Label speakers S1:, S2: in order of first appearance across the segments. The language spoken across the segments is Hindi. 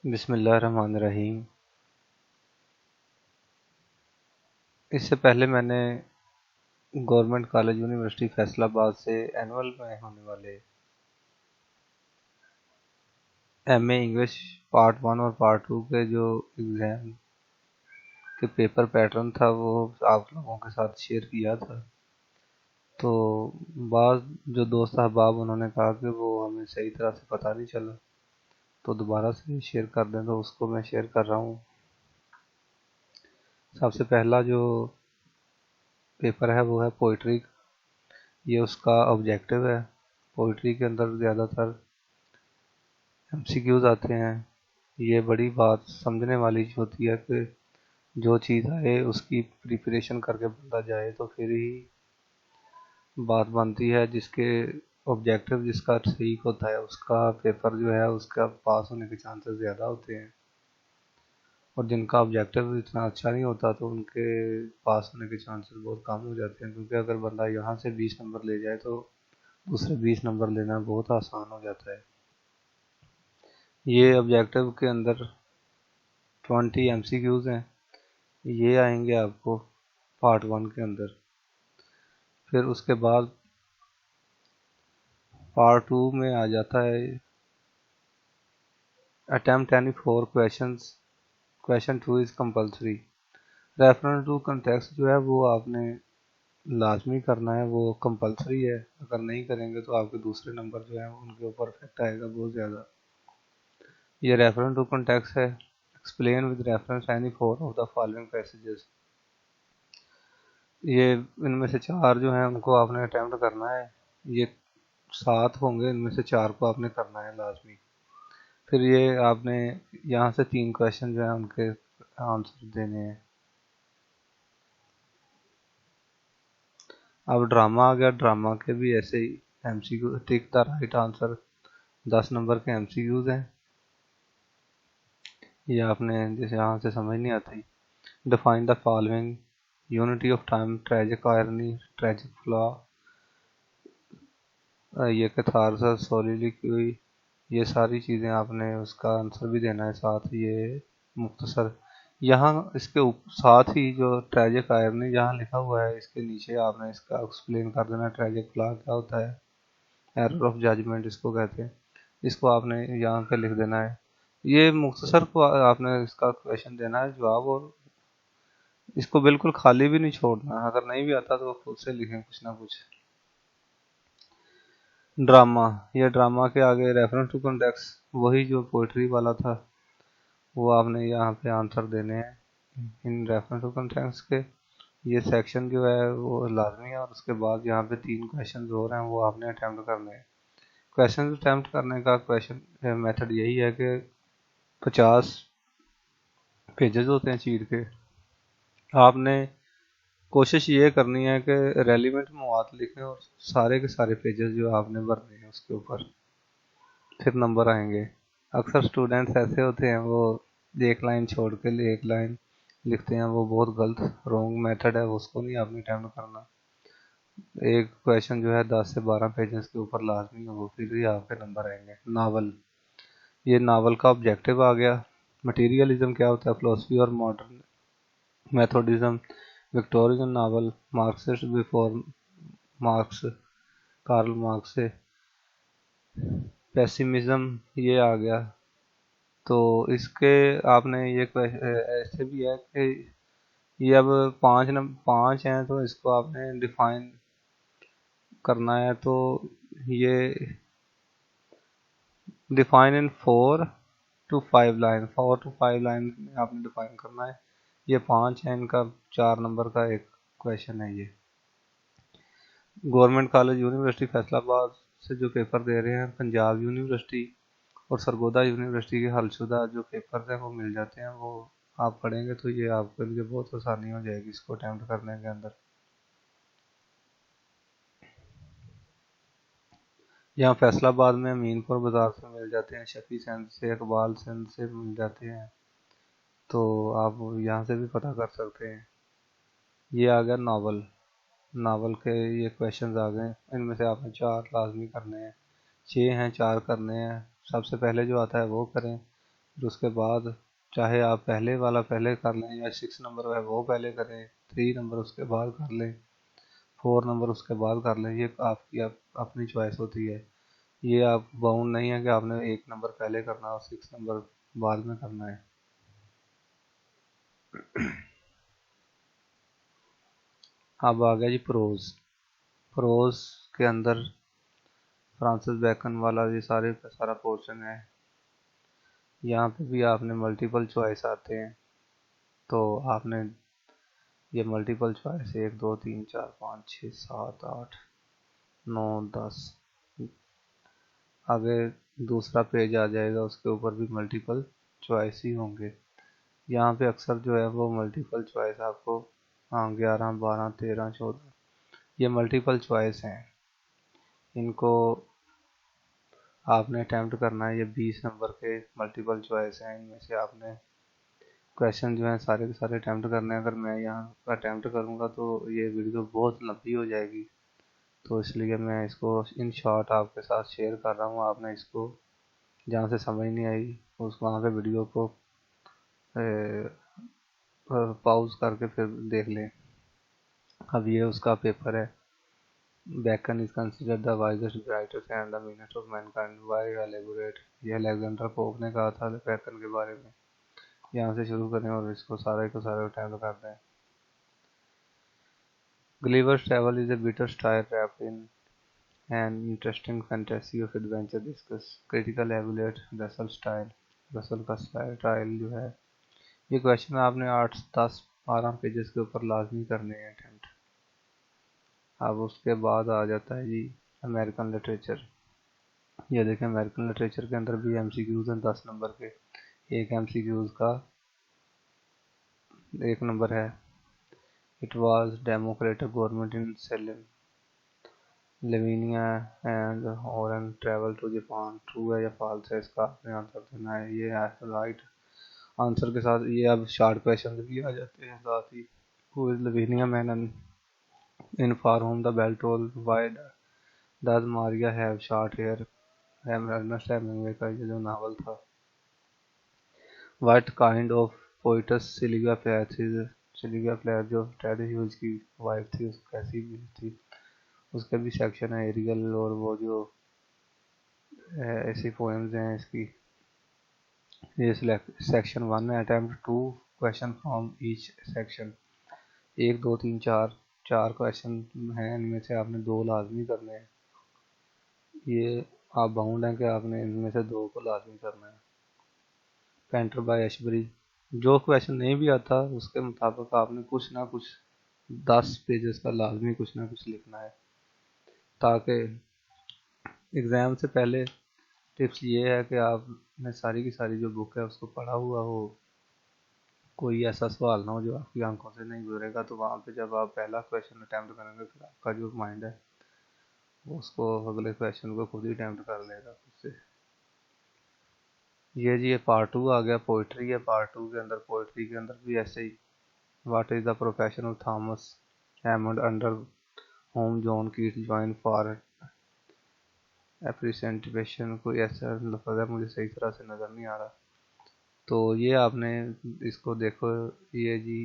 S1: बिस्मिल्लाहिर्रहमानिर्रहीम। इससे पहले मैंने गवर्नमेंट कॉलेज यूनिवर्सिटी फैसलाबाद से एनुअल में होने वाले एमए इंग्लिश पार्ट 1 और पार्ट 2 के जो एग्ज़ाम के पेपर पैटर्न था वो आप लोगों के साथ शेयर किया था। तो बाद जो दोस्त अहबाब उन्होंने कहा कि वो हमें सही तरह से पता नहीं चला, तो दोबारा से शेयर कर दें, तो उसको मैं शेयर कर रहा हूँ। सबसे पहला जो पेपर है वो है पोइट्री। ये उसका ऑब्जेक्टिव है। पोइट्री के अंदर ज़्यादातर एमसीक्यूज आते हैं। ये बड़ी बात समझने वाली होती है कि जो चीज़ आए उसकी प्रिपरेशन करके बंदा जाए तो फिर ही बात बनती है। जिसके ऑब्जेक्टिव जिसका ठीक होता है उसका पेपर जो है उसका पास होने के चांसेस ज़्यादा होते हैं, और जिनका ऑब्जेक्टिव इतना अच्छा नहीं होता तो उनके पास होने के चांसेस बहुत कम हो जाते हैं। क्योंकि अगर बंदा यहाँ से 20 नंबर ले जाए तो दूसरे 20 नंबर लेना बहुत आसान हो जाता है। ये ऑब्जेक्टिव के अंदर 20 एमसीक्यूज हैं। ये आएंगे आपको पार्ट 1 के अंदर। फिर उसके बाद पार्ट 2 में आ जाता है attempt any 4 questions. Question 2 is compulsory. Reference to context जो है वो आपने लाजमी करना है, वो कंपलसरी है। अगर नहीं करेंगे तो आपके दूसरे नंबर जो है उनके ऊपर इफेक्ट आएगा बहुत ज़्यादा। ये रेफरेंस टू कंटेक्स्ट है। Explain with reference any 4 of the following passages. ये इनमें से 4 जो हैं उनको आपने अटेम्प्ट करना है। ये 7 होंगे, इनमें से 4 को आपने करना है लाजमी। फिर ये आपने यहाँ से 3 क्वेश्चन जो है उनके आंसर देने हैं। अब ड्रामा आ गया। ड्रामा के भी ऐसे ही MCQ, tick the right answer, 10 number के एमसीक्यूज हैं। ये आपने जैसे यहाँ से समझ नहीं आती। Define the following, unity of time, tragic irony, tragic flaw, ये कैथारसिस, सोलिलोक्वी, ये सारी चीज़ें आपने उसका आंसर भी देना है साथ। ये मुख्तसर यहाँ इसके साथ ही जो ट्रेजिक आयरनी जहाँ लिखा हुआ है इसके नीचे आपने इसका एक्सप्लेन कर देना। ट्रेजिक फ्लॉ क्या होता है, एरर ऑफ जजमेंट इसको कहते हैं, इसको आपने यहाँ पे लिख देना है। ये मुख्तसर को आपने इसका क्वेश्चन देना है जवाब, और इसको बिल्कुल खाली भी नहीं छोड़ना। अगर नहीं भी आता तो खुद से लिखें कुछ ना कुछ। ड्रामा, ये ड्रामा के आगे रेफरेंस टू कॉन्टेक्स्ट वही जो पोइट्री वाला था वो आपने यहाँ पे आंसर देने हैं इन रेफरेंस टू कॉन्टेक्स्ट के। ये सेक्शन जो है वो लाजमी है, और उसके बाद यहाँ पे 3 क्वेश्चन हो रहे हैं वो आपने अटैम्प्ट करने हैं। क्वेश्चन अटैम्प्ट करने का क्वेश्चन मेथड यही है कि 50 पेजेस होते हैं चीर के। आपने कोशिश ये करनी है कि रेलिवेंट मवाद लिखें और सारे के सारे पेजेस जो आपने भरने हैं उसके ऊपर, फिर नंबर आएंगे। अक्सर स्टूडेंट्स ऐसे होते हैं वो एक लाइन छोड़ के एक लाइन लिखते हैं, वो बहुत गलत रॉन्ग मेथड है, उसको नहीं आपने अटेम्प्ट करना। एक क्वेश्चन जो है 10 से 12 पेजेस के ऊपर लाजमी हो, फिर ही आपके नंबर आएंगे। नावल, ये नावल का ऑब्जेक्टिव आ गया। मटेरियलिज्म क्या होता है, फिलोसफी और modern methodism, Victorian novel, Marxist before Marx, Karl Marx से, पेसिमिज्म ये आ गया। तो इसके आपने ये ऐसे भी है कि ये अब 5 हैं तो इसको आपने डिफाइन करना है। तो ये define in 4 to 5 line, 4 to 5 line में आपने डिफाइन करना है। ये 5 है, इनका 4 नंबर का एक क्वेश्चन है। ये गवर्नमेंट कॉलेज यूनिवर्सिटी फैसलाबाद से जो पेपर दे रहे हैं, पंजाब यूनिवर्सिटी और सरगोदा यूनिवर्सिटी के हलशुदा जो पेपर हैं वो मिल जाते हैं। वो आप पढ़ेंगे तो ये आपके लिए बहुत आसानी हो जाएगी इसको अटैम्प्ट करने के अंदर। यहाँ फैसलाबाद में अमीनपुर बाज़ार से मिल जाते हैं, शफी सेंध से, इकबाल सेंध से मिल जाते हैं, तो आप यहाँ से भी पता कर सकते हैं। ये आ गया नावल। नावल के ये क्वेश्चंस आ गए, इनमें से आपने 4 लाजमी करने हैं। 6 हैं, 4 करने हैं। सबसे पहले जो आता है वो करें। फिर उसके बाद चाहे आप पहले वाला पहले कर लें या 6 नंबर है वो पहले करें, 3 नंबर उसके बाद कर लें, 4 नंबर उसके बाद कर लें, ये आपकी अपनी चॉइस होती है। ये आप बाउंड नहीं है कि आपने 1 नंबर पहले करना और 6 नंबर बाद में करना है। अब आ गया जी प्रोज। प्रोज के अंदर फ्रांसिस बैकन वाला ये सारे का सारा पोर्शन है। यहाँ पे भी आपने मल्टीपल चॉइस आते हैं, तो आपने ये मल्टीपल चॉइस 1 2 3 4 5 6 7 8 9 10 आगे दूसरा पेज आ जाएगा, उसके ऊपर भी मल्टीपल चॉइस ही होंगे। यहाँ पे अक्सर जो है वो मल्टीपल चॉइस आपको, हाँ 11 12 13 14 ये मल्टीपल चॉइस हैं। इनको आपने अटैम्प्ट करना है। ये 20 नंबर के मल्टीपल चॉइस हैं, इनमें से आपने क्वेश्चन जो है सारे के सारे अटैम्प्ट करने हैं। अगर मैं यहाँ अटैम्प्ट करूँगा तो ये वीडियो बहुत लंबी हो जाएगी, तो इसलिए मैं इसको इन शॉर्ट आपके साथ शेयर कर रहा हूँ। आपने इसको जहाँ से समझ नहीं आई उस वहाँ पे वीडियो को पॉज करके फिर देख लें। अब ये उसका पेपर है। Bacon is considered the wisest, brightest and the meanest of mankind. Why elaborate? ये अलेक्जेंडर पोप ने कहा था बैकन के बारे में। यहाँ से शुरू करें और इसको सारे को सारे अटैम्प्ट करते हैं। Gulliver's Travel is a bitter story wrapped in an interesting fantasy of adventure. Discuss critical evaluate Russell style। Russell का स्टाइल जो है, ये क्वेश्चन आपने 8 10 12 पेजेस के ऊपर लाजमी करने हैं अटेम्प्ट। अब उसके बाद आ जाता है जी अमेरिकन लिटरेचर। ये देखें अमेरिकन लिटरेचर के अंदर भी एमसीक्यूज हैं 10 नंबर के। एक एमसीक्यूज का 1 नंबर है, it was democratic government in Salem Lavinia and Horn travel to Japan. True है या फॉल्स है, इसका आपने आंसर देना है। ये राइट आंसर के साथ ये अब शॉर्ट क्वेश्चन भी आ जाते हैं साथ ही। Who is Lavinia man in for whom the bell toll, why does Maria have short hair. Ernest Hemingway का ये जो नावल था। What kind of poets Sylvia Plath थी। सिल्विया प्लेथ जो टेड ह्यूज की वाइफ थी, उस कैसी भी थी, उसका भी सेक्शन है। एरियल और वो जो ऐसी पोएम्स हैं इसकी। ये सेक्शन 1 है। Attempt 2 question from each section. 1 2 3 4 4 question हैं, इनमें से आपने 2 लाजमी करने हैं। ये आप बाउंड हैं कि आपने इनमें से 2 को लाजमी करना है। Painter by Ashbery. जो क्वेश्चन नहीं भी आता उसके मुताबिक आपने कुछ ना कुछ 10 पेजेस का लाजमी कुछ ना कुछ लिखना है, ताकि एग्ज़ाम से पहले टिप्स ये है कि आपने सारी की सारी जो बुक है उसको पढ़ा हुआ हो। कोई ऐसा सवाल ना हो जो आपकी आंखों से नहीं गुजरेगा, तो वहाँ पे जब आप पहला क्वेश्चन अटैम्प्ट करेंगे फिर आपका जो माइंड है वो उसको अगले क्वेश्चन को खुद ही अटैम्प्ट कर लेगा खुद से। ये जी ये पार्ट 2 आ गया, पोइट्री है। पार्ट 2 के अंदर पोइट्री के अंदर भी ऐसे ही। What is the profession of Thomas Hammond under home John Keat join for appreciation. कोई ऐसा लफ्ज़ है मुझे सही तरह से नज़र नहीं आ रहा, तो ये आपने इसको देखो। ये जी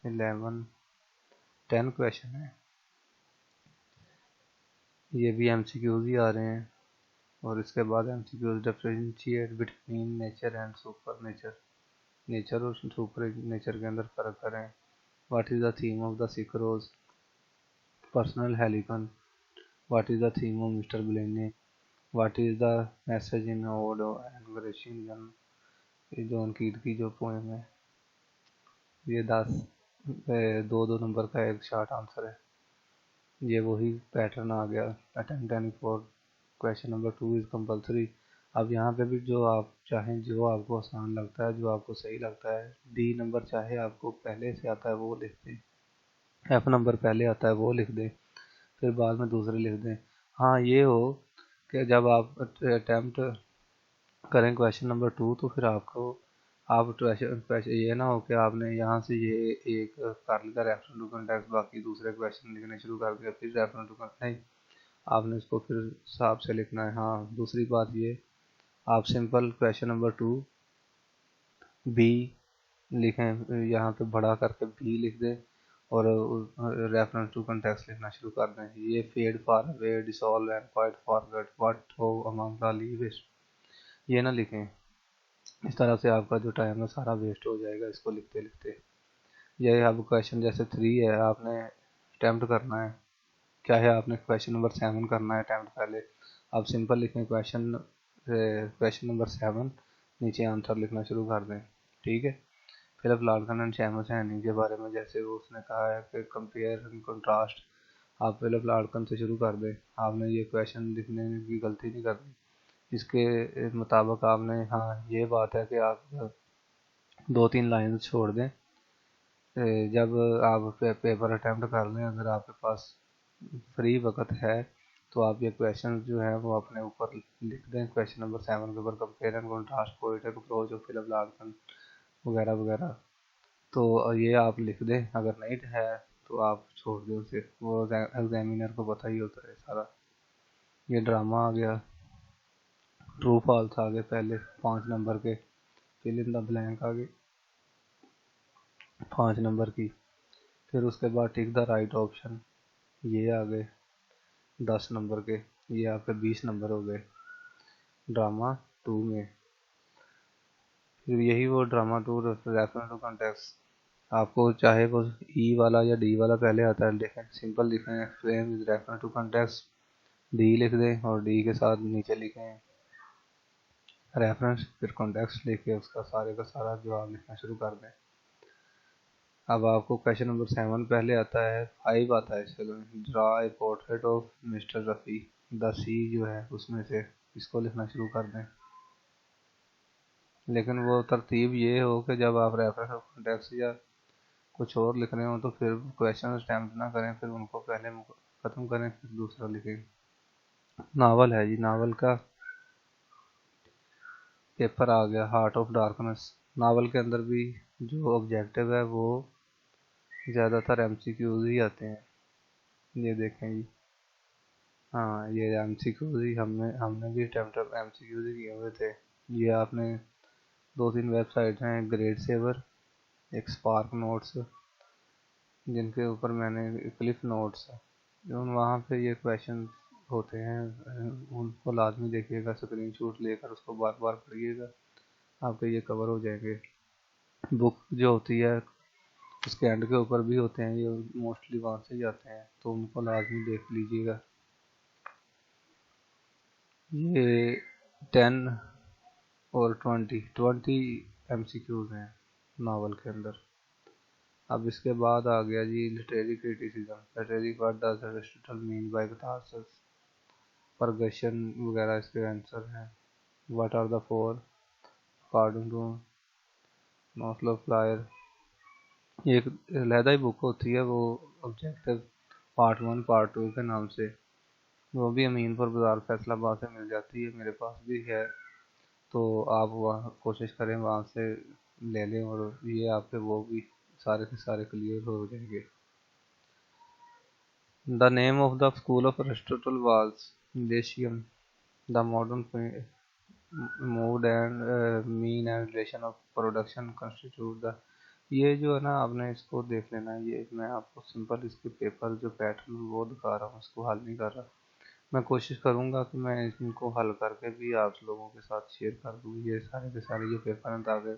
S1: 11 10 क्वेश्चन है, ये भी एमसीक्यूज ही आ रहे हैं। और इसके बाद MCQs differentiate between nature and super nature. Nature और सुपर नेचर के अंदर फ़र्क करें। What is the theme of the sick rose personal Helicon. What is the theme of Mister Blaney. What is the message in ode and Grecian. ये जॉन कीट की जो पोएम है। ये 2 नंबर का एक शॉर्ट आंसर है। ये वही पैटर्न आ गया। Attempt any for question number 2 is compulsory. अब यहाँ पे भी जो आप चाहें, जो आपको आसान लगता है, जो आपको सही लगता है, डी नंबर चाहे आपको पहले से आता है वो लिख दें, एफ नंबर पहले आता है वो लिख दें, फिर बाद में दूसरे लिख दें। हाँ ये हो कि जब आप अटैम्प्ट करें क्वेश्चन नंबर 2 तो फिर आपको आप ये ना हो कि आपने यहाँ से ये एक कर लिया रेफरेंस टू कॉन्टेक्स्ट, बाकी दूसरे क्वेश्चन लिखने शुरू कर दिया फिर रेफरेंस टू कॉन्टेक्स्ट। नहीं, आपने इसको फिर हिसाब से लिखना है। हाँ दूसरी बात ये आप सिंपल क्वेश्चन नंबर 2 बी लिखें, यहाँ पे बड़ा करके बी लिख दें और रेफरेंस टू कंटेक्स्ट लिखना शुरू कर दें। ये fade far away, dissolve and quite forget what thou among the leaves, ये ना लिखें। इस तरह से आपका जो टाइम है सारा वेस्ट हो जाएगा इसको लिखते लिखते। ये अब क्वेश्चन जैसे 3 है, आपने अटैम्प्ट करना है, क्या है, आपने क्वेश्चन नंबर 7 करना है अटैम्प्ट पहले। आप सिंपल लिखें क्वेश्चन नंबर 7, नीचे आंसर लिखना शुरू कर दें। ठीक है। फिलिप लार्सन एंड शैमस हैनी के बारे में जैसे वो उसने कहा है कि कंपेयर एंड कंट्रास्ट, आप फिलिप लार्सन से शुरू कर दें। आपने ये क्वेश्चन लिखने की गलती नहीं करनी, इसके मुताबिक आपने, हाँ ये बात है कि आप 2-3 लाइन छोड़ दें। जब आप पेपर अटैम्प्ट कर लें, अगर आपके पास फ्री वक्त है तो आप ये क्वेश्चन जो है वो अपने ऊपर लिख दें। क्वेश्चन नंबर 7 के ऊपर compare and contrast poetic approach of Philip Larkin वगैरह वगैरह, तो ये आप लिख दें। अगर नहीं है तो आप छोड़ दें उसे, वो एग्जामिनर को पता ही होता है सारा। ये ड्रामा आ गया, ट्रू फॉल्स आ गए पहले 5 नंबर के, फिल इन द ब्लैंक आ गए 5 नंबर की। फिर उसके बाद टिक द राइट ऑप्शन, ये आ गए 10 नंबर के। ये आपके 20 नंबर हो गए ड्रामा 2 में। फिर यही वो ड्रामा 2 रेफरेंस टू कॉन्टेक्स्ट, आपको चाहे वो ई वाला या डी वाला पहले आता है, लिखें सिंपल लिखें explain with reference to context, D लिख दें और डी के साथ नीचे लिखें रेफरेंस, फिर कॉन्टेक्स्ट लिख के उसका सारे का सारा जवाब लिखना शुरू कर दें। अब आपको क्वेश्चन नंबर 7 पहले आता है, 5 आता है, चलो draw a portrait of Mister Rafi the sea जो है उसमें से, इसको लिखना शुरू कर दें। लेकिन वो तरतीब ये हो कि जब आप रेफरेंस ऑफ कॉन्टेक्स्ट या कुछ और लिख रहे हो तो फिर क्वेश्चन अटैम्प्ट ना करें, फिर उनको पहले ख़त्म करें फिर दूसरा लिखें। नावल है जी, नावल का पेपर आ गया हार्ट ऑफ डार्कनेस। नावल के अंदर भी जो ऑब्जेक्टिव है वो ज़्यादातर एमसीक्यूज ही आते हैं, ये देखें जी। हाँ ये एमसीक्यूज ही हमने हमने भी अटैम्प्ट एमसीक्यूज ही किए हुए थे। ये आपने 2-3 वेबसाइट हैं, ग्रेड सेवर, एक स्पार्क नोट्स, जिनके ऊपर मैंने क्लिफ नोट्स, वहाँ पे ये क्वेश्चन होते हैं, उनको लाजमी देखिएगा, स्क्रीनशॉट लेकर उसको बार बार पढ़िएगा, आपके ये कवर हो जाएंगे। बुक जो होती है उसके एंड के ऊपर भी होते हैं, ये मोस्टली वहाँ से ही आते हैं, तो उनको लाजमी देख लीजिएगा। ये 10 और 20 एमसीक्यूज हैं नावल के अंदर। अब इसके बाद आ गया जी literary criticism, literary what does Aristotle mean by catharsis, purgation वगैरह इसके आंसर हैं। What are the four according to नॉस्लो फ्लायर, ये एक अलहदा ही बुक होती है वो, ऑब्जेक्टिव पार्ट 1 पार्ट 2 के नाम से, वो भी अमीनपुर बाजार फैसलाबाद से मिल जाती है, मेरे पास भी है, तो आप वहाँ कोशिश करें वहाँ से ले लें और ये आपके वो भी सारे के सारे क्लियर हो जाएंगे। The name of the school of Aristotle was Lyceum, the modern mode and mean and relation of production constitute the, ये जो है ना आपने इसको देख लेना है, ये मैं आपको सिंपल इसके पेपर जो पैटर्न वो दिखा रहा हूँ, इसको हल नहीं कर रहा। मैं कोशिश करूँगा कि मैं इनको हल करके भी आप लोगों के साथ शेयर कर दूँ ये सारे के सारे जो पेपर हैं, ताकि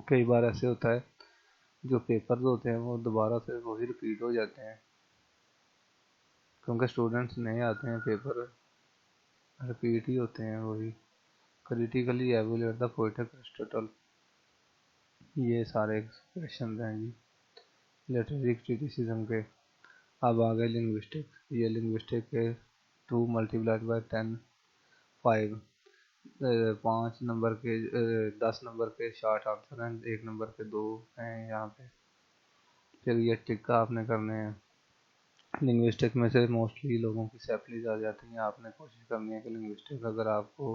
S1: कई बार ऐसे होता है जो पेपर्स होते हैं वो दोबारा से वही रिपीट हो जाते हैं, क्योंकि स्टूडेंट्स नए आते हैं, पेपर रिपीट ही होते हैं वही। Critically evaluate the poetic Aristotle, ये सारे क्वेश्चन हैं जी लिटरेरी क्रिटिसिज्म के। अब आ गए लिंग्विस्टिक, ये लिंग्विस्टिक के 2 मल्टीप्लाइड बाई 10 5, 5 नंबर के 10 नंबर के शॉर्ट आंसर हैं, 1 नंबर के 2 हैं यहाँ पे। फिर ये टिक्का आपने करने हैं। लिंग्विस्टिक में से मोस्टली लोगों की सैपलीज आ जाती हैं, आपने कोशिश करनी है कि लिंग्विस्टिक अगर आपको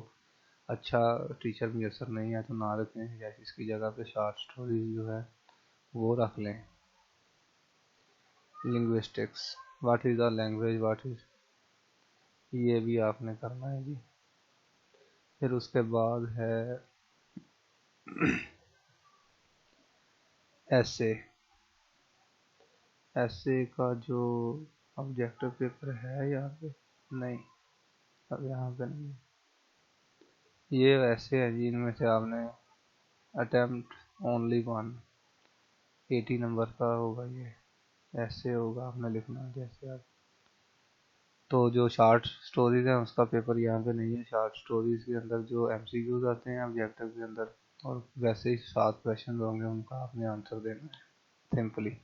S1: अच्छा टीचर मैसर नहीं है तो ना रखें, या इसकी जगह पे शॉर्ट स्टोरीज जो है वो रख लें। Linguistics, what is the language, what is, ये भी आपने करना है जी। फिर उसके बाद है ऐसे का जो ऑब्जेक्टिव पेपर है यहाँ पे नहीं, अब यहाँ पे नहीं, ये वैसे है जी, इनमें से आपने अटेम्प्ट ओनली 1 80 नंबर का होगा, ये ऐसे होगा, आपने लिखना जैसे आप। तो जो शॉर्ट स्टोरीज है उसका पेपर यहाँ पे नहीं है। शॉर्ट स्टोरीज के अंदर जो एमसीक्यूज आते हैं ऑब्जेक्टिव के अंदर, और वैसे ही 7 क्वेश्चन होंगे, उनका आपने आंसर देना है सिंपली।